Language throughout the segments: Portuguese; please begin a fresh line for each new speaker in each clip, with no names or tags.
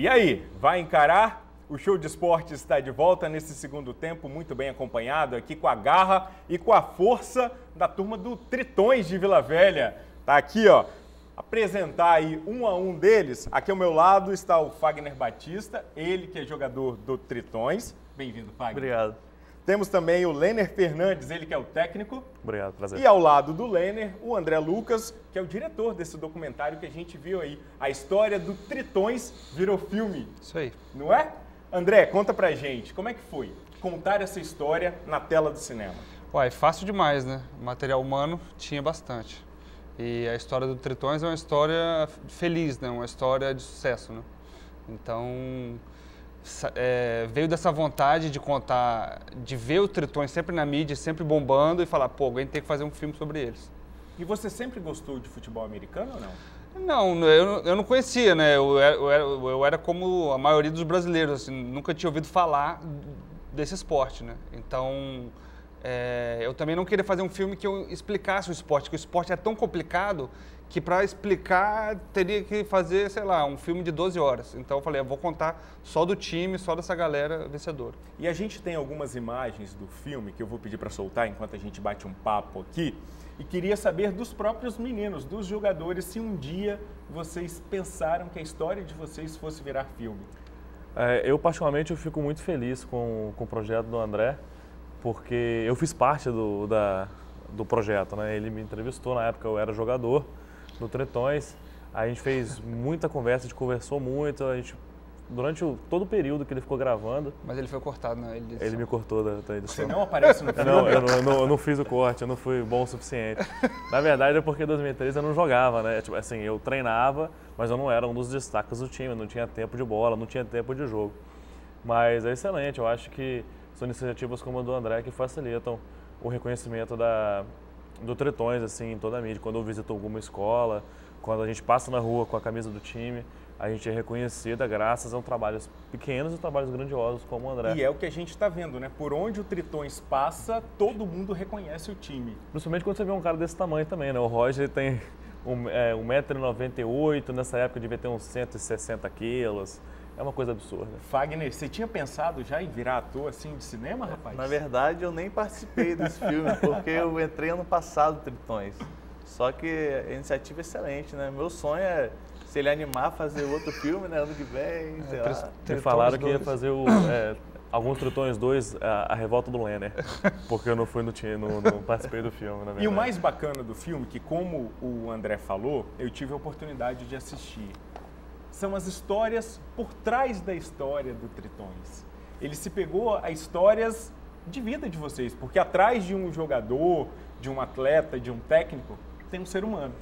E aí, vai encarar? O Show de Esportes está de volta nesse segundo tempo, muito bem acompanhado aqui com a garra e com a força da turma do Tritões de Vila Velha. Tá aqui, ó, apresentar aí um a um deles. Aqui ao meu lado está o Fagner Batista, ele que é jogador do Tritões. Bem-vindo, Fagner.
Obrigado.
Temos também o Lenner Fernandes, ele que é o técnico.
Obrigado, prazer.
E ao lado do Lenner, o André Lucas, que é o diretor desse documentário que a gente viu aí. A história do Tritões virou filme.
Isso aí.
Não é? André, conta pra gente, como é que foi contar essa história na tela do cinema?
Uai, fácil demais, né? O material humano tinha bastante. E a história do Tritões é uma história feliz, né? Uma história de sucesso, né? Então, veio dessa vontade de contar, de ver os Tritões sempre na mídia, sempre bombando e falar, pô, alguém tem que fazer um filme sobre eles.
E você sempre gostou de futebol americano ou não?
Não, eu não conhecia, né? Eu era como a maioria dos brasileiros, assim, nunca tinha ouvido falar desse esporte, né? Então, eu também não queria fazer um filme que eu explicasse o esporte, porque o esporte é tão complicado que para explicar teria que fazer, sei lá, um filme de 12 horas. Então eu falei, eu vou contar só do time, só dessa galera vencedora.
E a gente tem algumas imagens do filme que eu vou pedir para soltar enquanto a gente bate um papo aqui. E queria saber dos próprios meninos, dos jogadores, se um dia vocês pensaram que a história de vocês fosse virar filme.
Eu, particularmente, eu fico muito feliz com o projeto do André, porque eu fiz parte do projeto, né? Ele me entrevistou na época, eu era jogador do Tritões. A gente fez muita conversa, a gente conversou muito, durante todo o período que ele ficou gravando.
Mas ele foi cortado na edição.
Ele me cortou da edição.
Você não aparece no filme?
Não, eu não fiz o corte, eu não fui bom o suficiente. Na verdade é porque em 2013 eu não jogava, né? Tipo, assim, eu treinava, mas eu não era um dos destaques do time, não tinha tempo de bola, não tinha tempo de jogo. Mas é excelente, eu acho que são iniciativas como a do André que facilitam o reconhecimento do Tritões, assim, em toda a mídia. Quando eu visito alguma escola, quando a gente passa na rua com a camisa do time, a gente é reconhecida graças a trabalhos pequenos e trabalhos grandiosos como o André.
E é o que a gente está vendo, né? Por onde o Tritões passa, todo mundo reconhece o time.
Principalmente quando você vê um cara desse tamanho também, né? O Roger tem 1,98 m, nessa época devia ter uns 160 quilos. É uma coisa absurda.
Fagner, você tinha pensado já em virar ator assim de cinema, rapaz?
Na verdade, eu nem participei desse filme, porque eu entrei ano passado no Tritões. Só que a iniciativa é excelente, né? Meu sonho é, se ele animar, fazer outro filme, né? Ano que vem, sei lá.
Me falaram que ia fazer alguns Tritões 2, a Revolta do Lenner, porque eu não fui não participei do filme, na verdade.
E o mais bacana do filme, que como o André falou, eu tive a oportunidade de assistir, são as histórias por trás da história do Tritões. Ele se pegou a histórias de vida de vocês, porque atrás de um jogador, de um atleta, de um técnico, tem um ser humano.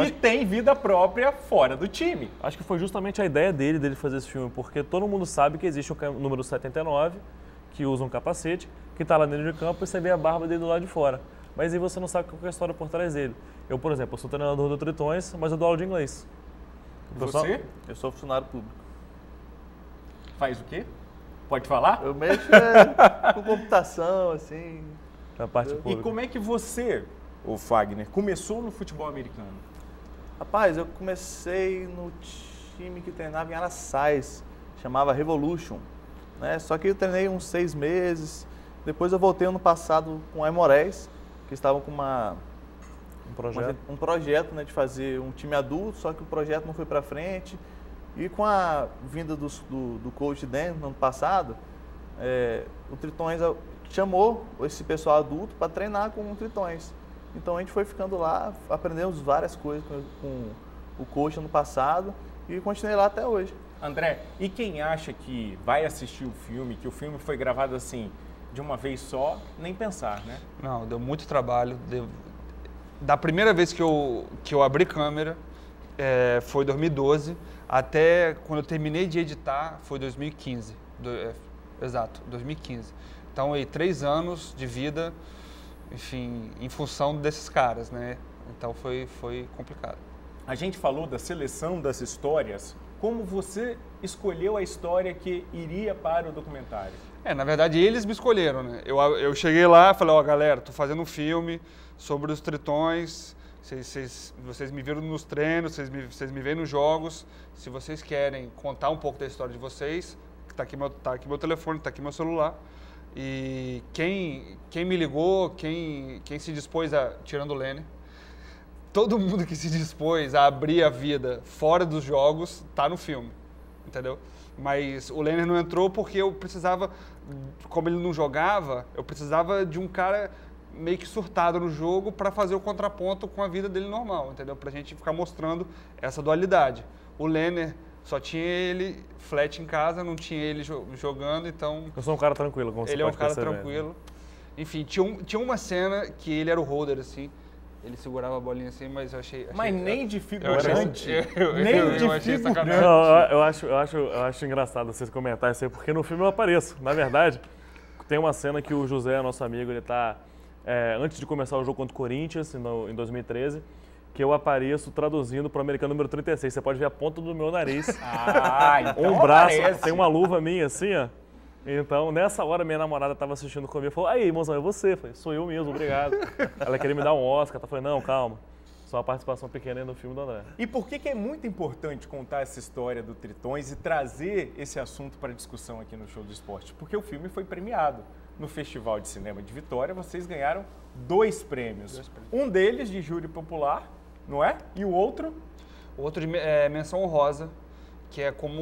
Que tem vida própria fora do time.
Acho que foi justamente a ideia dele fazer esse filme, porque todo mundo sabe que existe o número 79, que usa um capacete, que está lá dentro de campo e você vê a barba dele do lado de fora. Mas aí você não sabe qual é a história por trás dele. Eu, por exemplo, sou treinador do Tritões, mas eu dou aula de inglês.
Você?
Eu sou funcionário público.
Faz o quê? Pode falar?
Eu mexo com computação, assim.
Na parte pública.
E como é que você, o Fagner, começou no futebol americano?
Rapaz, eu comecei no time que treinava em Araçais, chamava Revolution, né? Só que eu treinei uns 6 meses, depois eu voltei ano passado com a Aimorés, que estavam com um projeto, né, de fazer um time adulto, só que o projeto não foi para frente. E com a vinda do coach Dan no ano passado, o Tritões chamou esse pessoal adulto para treinar com o Tritões. Então a gente foi ficando lá, aprendemos várias coisas com o coach ano passado e continuei lá até hoje.
André, e quem acha que vai assistir o filme, que o filme foi gravado assim, de uma vez só, nem pensar, né?
Não, deu muito trabalho. Da primeira vez que eu abri câmera, foi 2012, até quando eu terminei de editar, foi 2015. Exato, 2015. Então, aí, 3 anos de vida, enfim, em função desses caras, né? Então, foi complicado.
A gente falou da seleção das histórias. Como você escolheu a história que iria para o documentário?
Na verdade, eles me escolheram, né? Eu cheguei lá e falei, galera, tô fazendo um filme sobre os Tritões, Vocês me viram nos treinos, vocês me veem nos jogos. Se vocês querem contar um pouco da história de vocês, tá aqui meu telefone, tá aqui meu celular. E quem me ligou, quem se dispôs a, tirando o Lene, todo mundo que se dispôs a abrir a vida fora dos jogos tá no filme, entendeu? Mas o Lene não entrou porque eu precisava, como ele não jogava, eu precisava de um cara meio que surtado no jogo para fazer o contraponto com a vida dele normal, entendeu? Pra gente ficar mostrando essa dualidade. O Lene só tinha ele flat em casa, não tinha ele jogando, então...
Eu sou um cara tranquilo, como você
ele
pode
é um cara
perceber.
tranquilo. Enfim, tinha uma cena que ele era o holder, assim, ele segurava a bolinha assim, mas eu achei...
Mas nem de
eu
figurante.
achei
de
sacanagem.
Não, eu acho engraçado vocês comentarem isso aí, porque no filme eu apareço. Na verdade, tem uma cena que o José, nosso amigo, ele tá... antes de começar o jogo contra o Corinthians, em 2013, que eu apareço traduzindo para o americano número 36. Você pode ver a ponta do meu nariz.
Então
um braço,
aparece.
tem uma luva minha assim, ó. Então, nessa hora, minha namorada estava assistindo comigo e falou, aí, mozão, é você? Eu falei, sou eu mesmo, obrigado. Ela queria me dar um Oscar. Eu falei, não, calma. Só uma participação pequena aí no filme do André.
E por que é muito importante contar essa história do Tritões e trazer esse assunto para discussão aqui no Show do Esporte? Porque o filme foi premiado. No Festival de Cinema de Vitória, vocês ganharam 2 prêmios. Um deles de júri popular, não é? E o outro?
O outro de menção honrosa, que é como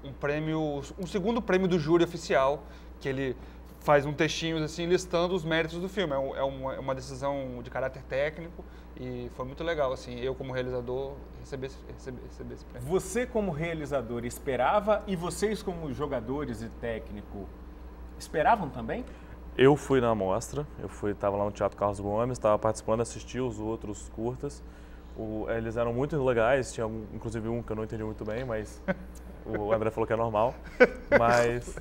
um prêmio, um segundo prêmio do júri oficial, que ele faz um textinho assim listando os méritos do filme. É uma decisão de caráter técnico e foi muito legal, assim, eu como realizador receber esse prêmio.
Você como realizador esperava e vocês como jogadores e técnico esperavam também?
Eu fui na amostra, estava lá no Teatro Carlos Gomes, estava participando, assisti os outros curtas. Eles eram muito legais, tinha inclusive um que eu não entendi muito bem, mas o André falou que é normal. Mas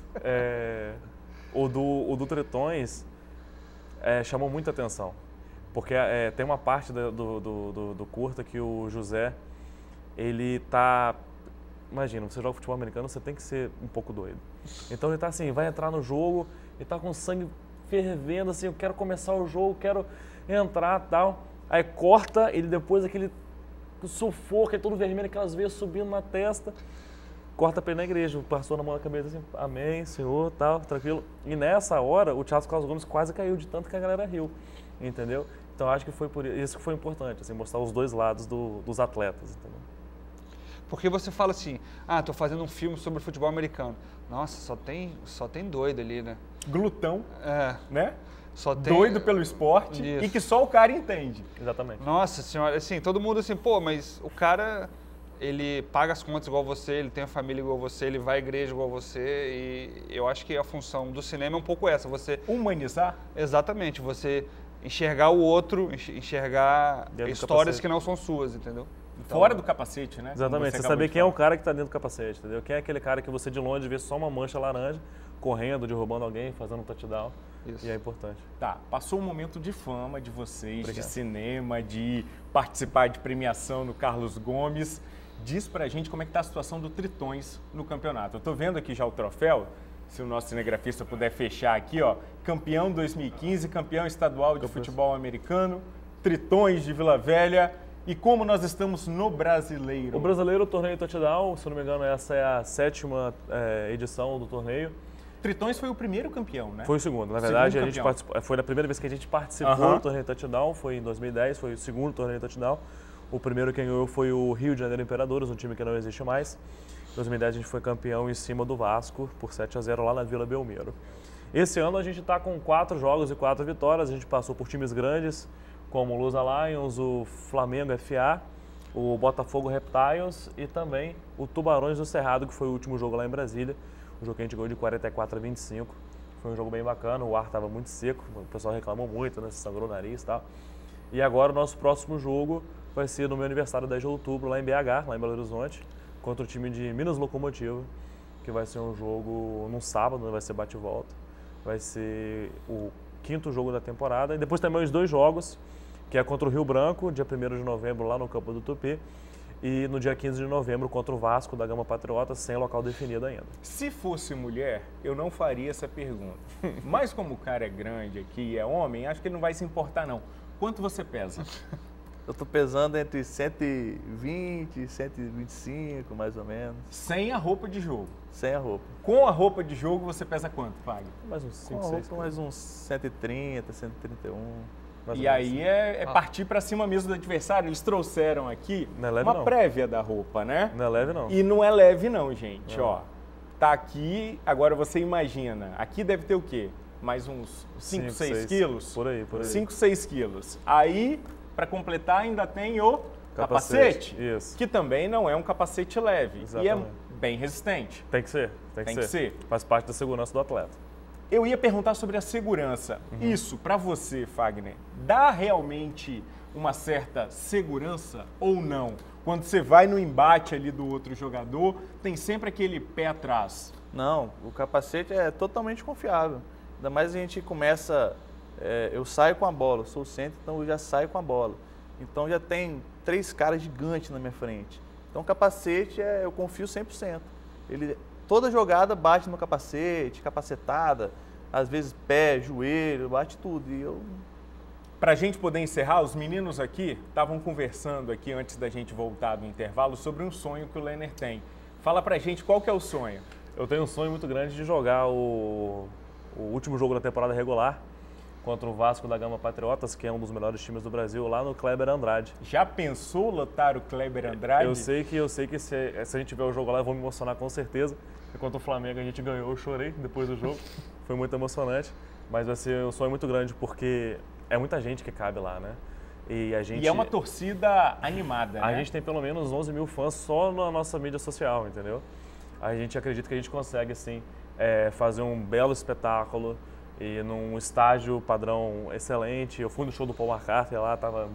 o do Tritões chamou muita atenção, porque tem uma parte do curta que o José, ele tá... Imagina, você joga futebol americano, você tem que ser um pouco doido. Então ele tá assim, vai entrar no jogo, ele tá com o sangue fervendo, assim, eu quero começar o jogo, quero entrar e tal. Aí corta, ele depois aquele sufoco, ele todo vermelho, aquelas veias subindo na testa. Corta pra ir na igreja, passou na mão na cabeça assim, amém, Senhor, tal, tranquilo. E nessa hora, o Teatro Carlos Gomes quase caiu de tanto que a galera riu, entendeu? Então acho que foi por isso que foi importante, assim, mostrar os dois lados dos atletas, entendeu?
Porque você fala assim, tô fazendo um filme sobre futebol americano. Nossa, só tem doido ali, né?
Glutão, né?
Só tem...
Doido pelo esporte.
Isso.
E que só o cara entende.
Exatamente.
Nossa senhora, assim, todo mundo assim, pô, mas o cara, ele paga as contas igual você, ele tem a família igual você, ele vai à igreja igual você, e eu acho que a função do cinema é um pouco essa, você...
Humanizar?
Exatamente, você enxergar o outro, enxergar histórias que não são suas, entendeu? Então,
Fora do capacete, né?
Exatamente, você saber quem é o cara que está dentro do capacete, entendeu? Quem é aquele cara que você de longe vê só uma mancha laranja, correndo, derrubando alguém, fazendo um touchdown.
Isso.
E é importante.
Tá, passou um momento de fama de vocês,
Obrigado.
de cinema, de participar de premiação no Carlos Gomes. Diz pra gente como é que tá a situação do Tritões no campeonato. Eu tô vendo aqui já o troféu, se o nosso cinegrafista puder fechar aqui, ó. Campeão 2015, campeão estadual de futebol americano, Tritões de Vila Velha. E como nós estamos no Brasileiro?
O Brasileiro, o torneio touchdown, se eu não me engano, essa é a 7ª edição do torneio.
Tritões foi o primeiro campeão, né?
Foi o segundo. Na verdade,
Segundo
a gente
campeão.
participou, foi a primeira vez que a gente participou do torneio touchdown, foi em 2010, foi o segundo torneio touchdown. O primeiro quem ganhou foi o Rio de Janeiro Imperadores, um time que não existe mais. Em 2010 a gente foi campeão em cima do Vasco por 7-0 lá na Vila Belmiro. Esse ano a gente está com 4 jogos e 4 vitórias, a gente passou por times grandes, como o Lusa Lions, o Flamengo FA, o Botafogo Reptiles e também o Tubarões do Cerrado, que foi o último jogo lá em Brasília. Um jogo que a gente ganhou de 44-25. Foi um jogo bem bacana, o ar estava muito seco, o pessoal reclamou muito, né? Se sangrou o nariz e tal. E agora o nosso próximo jogo vai ser no meu aniversário, 10 de outubro, lá em BH, lá em Belo Horizonte, contra o time de Minas Locomotiva, que vai ser um jogo num sábado, vai ser bate e volta. Vai ser o 5º jogo da temporada. E depois também os 2 jogos, que é contra o Rio Branco, dia 1º de novembro, lá no Campo do Tupi, e no dia 15 de novembro contra o Vasco da Gama Patriota, sem local definido ainda.
Se fosse mulher, eu não faria essa pergunta. Mas como o cara é grande aqui e é homem, acho que ele não vai se importar não. Quanto você pesa?
Eu tô pesando entre 120 e 125, mais ou menos.
Sem a roupa de jogo.
Sem a roupa.
Com a roupa de jogo, você pesa quanto, Fagner?
Mais uns
Com
5,
a
6.
roupa, mais uns 130, 131.
E aí é partir para cima mesmo do adversário. Eles trouxeram aqui
Não é leve,
uma
não.
prévia da roupa, né?
Não é leve, não.
E não é leve não, gente,
Não.
ó. Tá aqui, agora você imagina, aqui deve ter o quê? Mais uns 5, 6 quilos?
Por aí, por aí.
5, 6 quilos. Aí, para completar, ainda tem o capacete,
Isso.
que também não é um capacete leve.
Exatamente.
E é bem resistente.
Tem que ser, tem que ser. Faz parte da segurança do atleta.
Eu ia perguntar sobre a segurança. Isso, para você, Fagner, dá realmente uma certa segurança ou não? Quando você vai no embate ali do outro jogador, tem sempre aquele pé atrás.
Não, o capacete é totalmente confiável. Ainda mais a gente começa, eu saio com a bola, eu sou o centro, então eu já saio com a bola. Então já tem 3 caras gigantes na minha frente. Então o capacete, eu confio 100%. Toda jogada bate no capacete, capacetada, às vezes pé, joelho, bate tudo. E eu...
Para a gente poder encerrar, os meninos aqui estavam conversando aqui antes da gente voltar do intervalo sobre um sonho que o Lehner tem. Fala pra gente qual que é o sonho.
Eu tenho um sonho muito grande de jogar o último jogo da temporada regular contra o Vasco da Gama Patriotas, que é um dos melhores times do Brasil, lá no Kleber Andrade.
Já pensou lotar o Kleber Andrade?
Eu sei que se a gente tiver o jogo lá, eu vou me emocionar com certeza. Enquanto o Flamengo a gente ganhou, eu chorei depois do jogo. Foi muito emocionante, mas vai ser um sonho muito grande porque é muita gente que cabe lá, né? E
é uma torcida animada, né?
A gente tem pelo menos 11 mil fãs só na nossa mídia social, entendeu? A gente acredita que a gente consegue, sim, fazer um belo espetáculo e num estágio padrão excelente. Eu fui no show do Paul McCartney lá, estava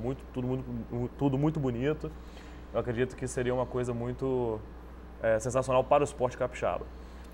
tudo muito bonito. Eu acredito que seria uma coisa muito sensacional para o esporte capixaba.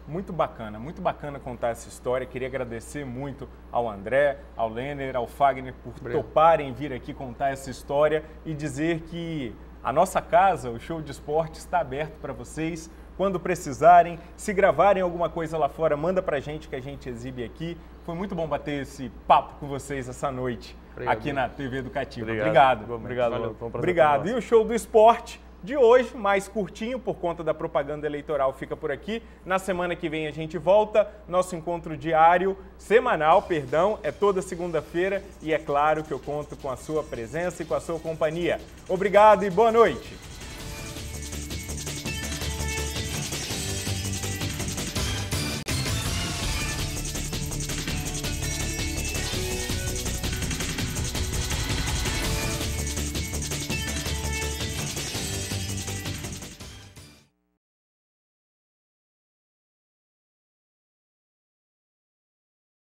Muito bacana contar essa história. Queria agradecer muito ao André, ao Lehner, ao Fagner por toparem vir aqui contar essa história e dizer que a nossa casa, o Show de Esporte, está aberto para vocês. Quando precisarem, se gravarem alguma coisa lá fora, manda pra gente que a gente exibe aqui. Foi muito bom bater esse papo com vocês essa noite aqui na TV Educativa. Obrigado.
Obrigado.
Obrigado. E o Show do Esporte de hoje, mais curtinho por conta da propaganda eleitoral, fica por aqui. Na semana que vem a gente volta. Nosso encontro semanal, é toda segunda-feira e é claro que eu conto com a sua presença e com a sua companhia. Obrigado e boa noite.